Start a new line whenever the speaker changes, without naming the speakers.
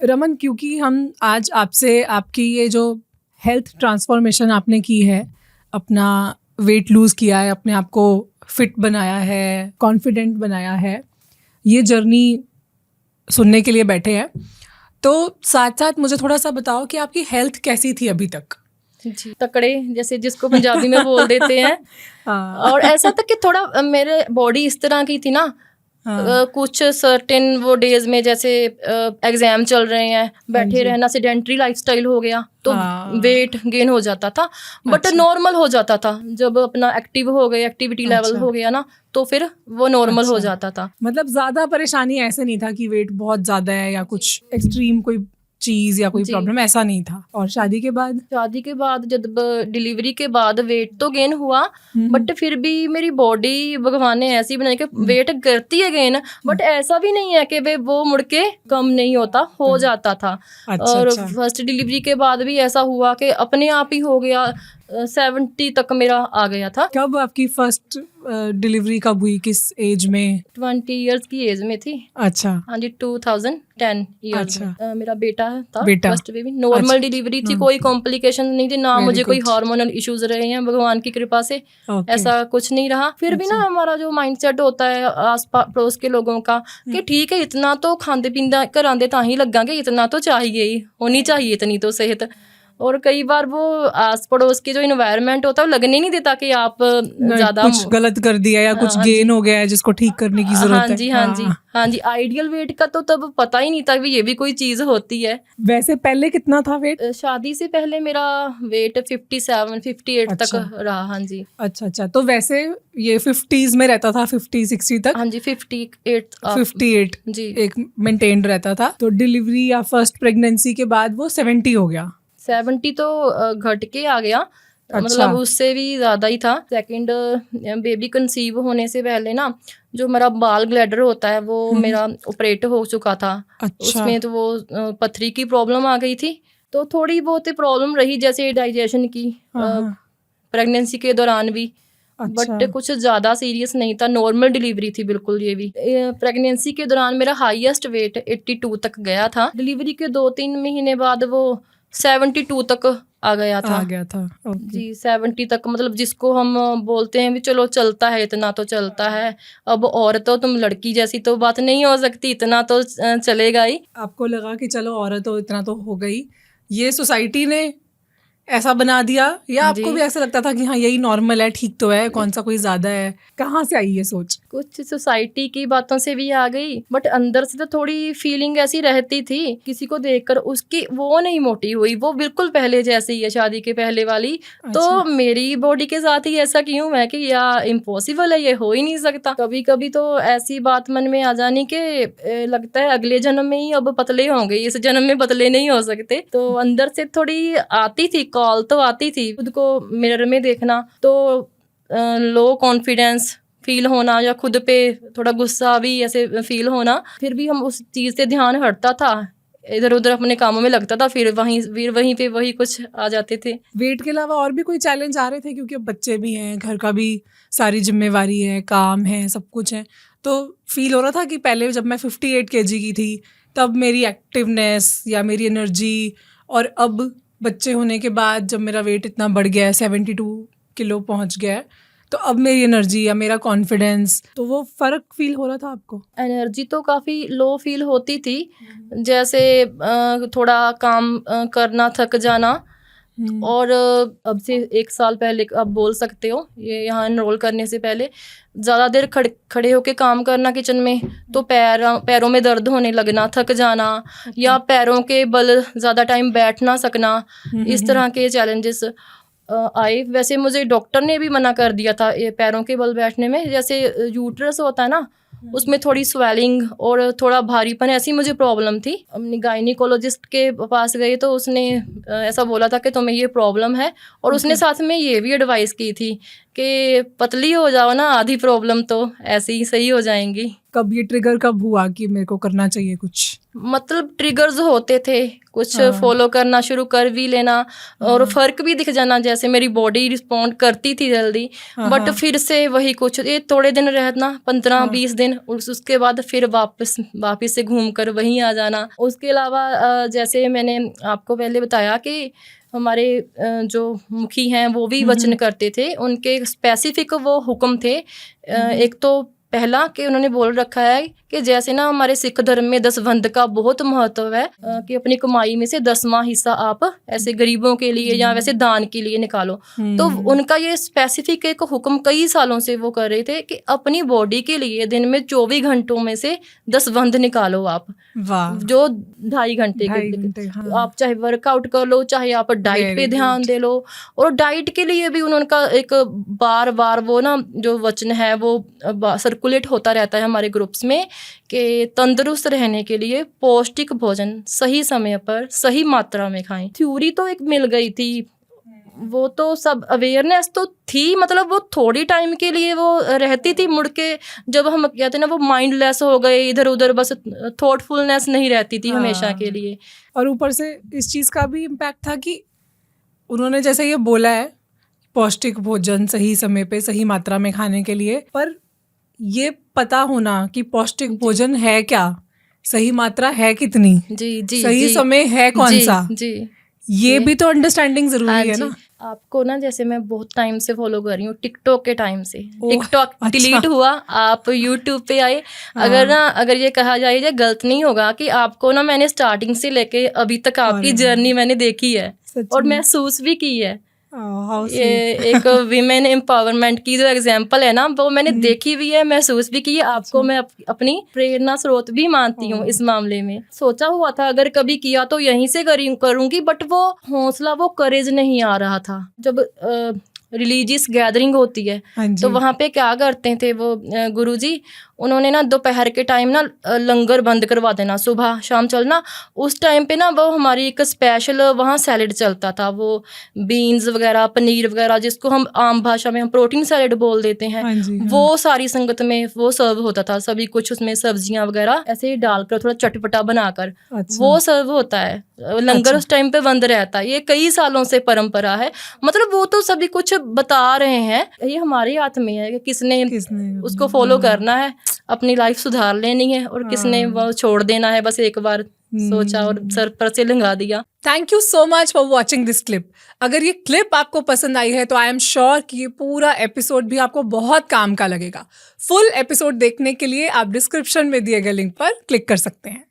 रमन, क्योंकि हम आज आपसे आपकी ये जो हेल्थ ट्रांसफॉर्मेशन आपने की है, अपना वेट लूज़ किया है, अपने आप को फिट बनाया है, कॉन्फिडेंट बनाया है, ये जर्नी सुनने के लिए बैठे हैं, तो साथ साथ मुझे थोड़ा सा बताओ कि आपकी हेल्थ कैसी थी अभी तक?
जी, तकड़े जैसे जिसको पंजाबी में बोल देते हैं।
हाँ।
और ऐसा था कि थोड़ा मेरे बॉडी इस तरह की थी ना,
हाँ।
कुछ सर्टेन वो डेज में जैसे एग्जाम चल रहे हैं, बैठे
जी।
रहना, सेडेंट्री लाइफस्टाइल हो गया तो
हाँ।
वेट गेन हो जाता था, बट
अच्छा।
नॉर्मल हो जाता था जब अपना एक्टिव हो गए, एक्टिविटी लेवल
अच्छा।
हो गया ना, तो फिर वो नॉर्मल हो
अच्छा।
जाता था।
मतलब ज़्यादा परेशानी ऐसे नहीं था कि वेट बहुत ज़्यादा है या कुछ एक्सट्रीम कोई चीज़ या कोई
जी।
प्रॉब्लम, ऐसा नहीं था। और शादी के बाद?
शादी के बाद जब डिलीवरी के बाद वेट तो गेन हुआ, बट फिर भी मेरी बॉडी भगवान ने ऐसी बनाई कि वेट करती है गेन, बट ऐसा भी नहीं है कि वो मुड़ के कम नहीं होता, हो जाता था।
अच्छा।
और
अच्छा।
फर्स्ट डिलीवरी के बाद भी ऐसा हुआ कि अपने आप ही हो गया, 70 तक मेरा आ गया था।
कब आपकी फर्स्ट डिलीवरी कब हुई, किस एज में?
20 इयर्स की एज में थी।
अच्छा।
हाँ जी, 2010 ईयर्स
अच्छा।
में मेरा बेटा था,
बेटा।
First baby. नॉर्मल
अच्छा।
डिलीवरी थी,
हम्म।
कोई कॉम्प्लिकेशन नहीं थी ना,
Very
मुझे कोई
good.
हार्मोनल इश्यूज रहे हैं भगवान की कृपा से।
Okay.
ऐसा कुछ नहीं रहा। फिर भी ना
अच्छा।
हमारा जो माइंडसेट होता है आस पड़ोस के लोगों का कि ठीक है, इतना तो खांदे पींदा घरांदे तां ही लगांगे, इतना तो चाहिए ही, होनी चाहिए इतनी तो सेहत। और कई बार वो आस पड़ोस के जो इन्वायरमेंट होता है वो लगने नहीं देता कि आप ज्यादा
कुछ गलत कर दिया या कुछ
हाँ
गेन
जी।
हो गया है जिसको ठीक करने की
हाँ
जरूरत है।
जी, हाँ जी, हाँ जी। आइडियल वेट का तो तब पता ही नहीं था कि ये भी कोई चीज होती है।
वैसे पहले कितना था वेट?
शादी से पहले मेरा वेट 57 58
अच्छा।
तक रहा। हाँ जी।
अच्छा। अच्छा, तो वैसे ये 50s में रहता था, 50-60 तक?
हाँ जी, 58
58
जी।
एक मेंटेन रहता था। तो डिलीवरी या फर्स्ट प्रेगनेंसी के बाद वो 70 हो गया?
70 तो घट के आ गया।
अच्छा।
मतलब उससे भी ज्यादा ही था। सेकंड बेबी कंसीव होने से पहले ना, जो मेरा बाल ग्लैडर होता है वो मेरा ऑपरेट हो चुका था।
अच्छा।
उसमें तो वो पथरी की प्रॉब्लम आ गई थी, तो थोड़ी बहुत प्रॉब्लम रही, जैसे डाइजेशन की
हाँ।
प्रेगनेंसी के दौरान भी।
अच्छा।
बट कुछ ज़्यादा सीरियस नहीं था, नॉर्मल डिलीवरी थी बिल्कुल। ये भी प्रेगनेंसी के दौरान मेरा हाईएस्ट वेट 82 तक गया था। डिलीवरी के 2-3 महीने बाद वो 72 तक आ गया था।
ओके।
जी, 70 तक, मतलब जिसको हम बोलते हैं भी चलो चलता है, इतना तो चलता है। अब औरत हो तुम, लड़की जैसी तो बात नहीं हो सकती, इतना तो चलेगा ही।
आपको लगा कि चलो औरत हो, इतना तो हो गई, ये सोसाइटी ने ऐसा बना दिया, या आपको
जी।
भी ऐसा लगता था कि हाँ यही नॉर्मल है, ठीक तो है, कौन सा कोई ज्यादा है? कहाँ से आई ये सोच?
कुछ सोसाइटी की बातों से भी आ गई, बट अंदर से तो थोड़ी फीलिंग ऐसी रहती थी। किसी को देखकर उसकी वो नहीं मोटी हुई, वो बिल्कुल पहले जैसी है, शादी के पहले वाली।
अच्छा।
तो मेरी बॉडी के साथ ही ऐसा क्यों है कि या इम्पॉसिबल है, ये हो ही नहीं सकता। कभी कभी तो ऐसी बात मन में आ जानी कि लगता है अगले जन्म में ही अब पतले होंगे, इस जन्म में पतले नहीं हो सकते। तो अंदर से थोड़ी आती थी, कॉल तो आती थी। खुद को मिरर में देखना तो लो कॉन्फिडेंस फील होना, या खुद पे थोड़ा गुस्सा भी ऐसे फील होना। फिर भी हम उस चीज़ से ध्यान हटता था, इधर उधर अपने कामों में लगता था, फिर वहीं पे वही कुछ आ जाते थे।
वेट के अलावा और भी कोई चैलेंज आ रहे थे? क्योंकि अब बच्चे भी हैं, घर का भी सारी जिम्मेवारी है, काम है, सब कुछ है। तो फील हो रहा था कि पहले जब मैं 58 kg की थी तब मेरी एक्टिवनेस या मेरी एनर्जी, और अब बच्चे होने के बाद जब मेरा वेट इतना बढ़ गया है, 72 किलो पहुंच गया है, तो अब मेरी एनर्जी या मेरा कॉन्फिडेंस, तो वो फ़र्क फील हो रहा था आपको?
एनर्जी तो काफ़ी लो फील होती थी, जैसे थोड़ा काम करना, थक जाना। और अब से 1 साल पहले आप बोल सकते हो, ये यहाँ एनरोल करने से पहले ज़्यादा देर खड़े होके काम करना किचन में, तो पैरों में दर्द होने लगना, थक जाना, या पैरों के बल ज़्यादा टाइम बैठ ना सकना, इस तरह के चैलेंजेस आए। वैसे मुझे डॉक्टर ने भी मना कर दिया था ये पैरों के बल बैठने में। जैसे यूट्रस होता है ना, उसमें थोड़ी स्वेलिंग और थोड़ा भारीपन, ऐसी मुझे प्रॉब्लम थी। अपनी गायनिकोलॉजिस्ट के पास गई तो उसने ऐसा बोला था कि तुम्हें ये प्रॉब्लम है, और उसने साथ में ये भी एडवाइस की थी कि पतली हो जाओ ना, आधी प्रॉब्लम तो ऐसे ही सही हो जाएंगी।
कब ये ट्रिगर कब हुआ कि मेरे को करना चाहिए कुछ?
मतलब ट्रिगर्स होते थे, कुछ
हाँ।
फॉलो करना शुरू कर भी लेना और फ़र्क भी दिख जाना, जैसे मेरी बॉडी रिस्पॉन्ड करती थी जल्दी।
हाँ,
बट
हाँ।
फिर से वही कुछ, ये थोड़े दिन रहना, 15-20 दिन, उसके बाद फिर वापस से घूम कर वहीं आ जाना। उसके अलावा जैसे मैंने आपको पहले बताया कि हमारे जो मुखी हैं वो भी वचन करते थे, उनके स्पेसिफिक वो हुक्म थे। एक तो पहला कि उन्होंने बोल रखा है कि जैसे ना हमारे सिख धर्म में दसवंध का बहुत महत्व है, कि अपनी कमाई में से 10वां हिस्सा आप ऐसे गरीबों के लिए या वैसे दान के लिए निकालो। तो उनका ये स्पेसिफिक एक हुक्म कई सालों से वो कर रहे थे कि अपनी बॉडी के लिए दिन में 24 घंटों में से 10 निकालो आप,
वाह,
जो 2.5 घंटे
2.5
के।
घंटे, हाँ।
आप चाहे वर्कआउट कर लो, चाहे आप डाइट पे
Very
ध्यान दे लो। और डाइट के लिए भी उनका एक बार बार वो ना जो वचन है वो सर्कुलेट होता रहता है हमारे ग्रुप्स में, कि तंदुरुस्त रहने के लिए पौष्टिक भोजन सही समय पर सही मात्रा में खाएं। थ्योरी तो एक मिल गई थी, वो तो सब अवेयरनेस तो थी, मतलब वो थोड़ी टाइम के लिए वो रहती थी, मुड़ के जब हम कहते हैं ना वो माइंडलेस हो गए, इधर उधर बस थॉटफुलनेस नहीं रहती थी हमेशा के लिए।
और ऊपर से इस चीज़ का भी इम्पैक्ट था कि उन्होंने जैसे ये बोला है पौष्टिक भोजन सही समय पे सही मात्रा में खाने के लिए, पर ये पता होना कि पौष्टिक भोजन है क्या, सही मात्रा है कितनी,
जी
सही
जी
समय है कौन सा,
जी
ये भी तो अंडरस्टैंडिंग जरूरी है ना।
आपको ना जैसे मैं बहुत टाइम से फॉलो कर रही हूँ, टिकटॉक के टाइम से।
ओह,
टिकटॉक
अच्छा।
डिलीट हुआ, आप यूट्यूब पे आए। अगर ये कहा जाए, ये गलत नहीं होगा कि आपको ना मैंने स्टार्टिंग से लेके अभी तक आपकी जर्नी मैंने देखी है और महसूस भी की है। ये एक विमेन एम्पावरमेंट की जो एग्जांपल है ना, वो मैंने देखी भी है, महसूस भी की है। आपको मैं अपनी प्रेरणा स्रोत भी मानती हूँ इस मामले में। सोचा हुआ था अगर कभी किया तो यहीं से करूंगी, बट वो हौसला, वो करेज नहीं आ रहा था। जब रिलीजियस गैदरिंग होती है तो वहाँ पे क्या करते थे वो गुरुजी, उन्होंने ना दोपहर के टाइम ना लंगर बंद करवा देना, सुबह शाम चलना। उस टाइम पे ना वो हमारी एक स्पेशल वहाँ सैलेड चलता था, वो बीन्स वगैरह, पनीर वगैरह, जिसको हम आम भाषा में हम प्रोटीन सैलेड बोल देते हैं। वो सारी संगत में वो सर्व होता था, सभी कुछ उसमें सब्जियां वगैरह ऐसे ही डालकर थोड़ा चटपटा बनाकर वो सर्व होता है। लंगर उस टाइम पे बंद रहता है। ये कई सालों से परंपरा है। मतलब वो तो सभी कुछ बता रहे हैं, ये हमारे हाथ में है कि किसने उसको फॉलो करना है, अपनी लाइफ सुधार लेनी है, और किसने वो छोड़ देना है, बस एक बार सोचा और सर पर से लंघा दिया।
Thank you so much for watching this clip. अगर ये क्लिप आपको पसंद आई है तो आई एम श्योर कि ये पूरा एपिसोड भी आपको बहुत काम का लगेगा। फुल एपिसोड देखने के लिए आप डिस्क्रिप्शन में दिए गए लिंक पर क्लिक कर सकते हैं।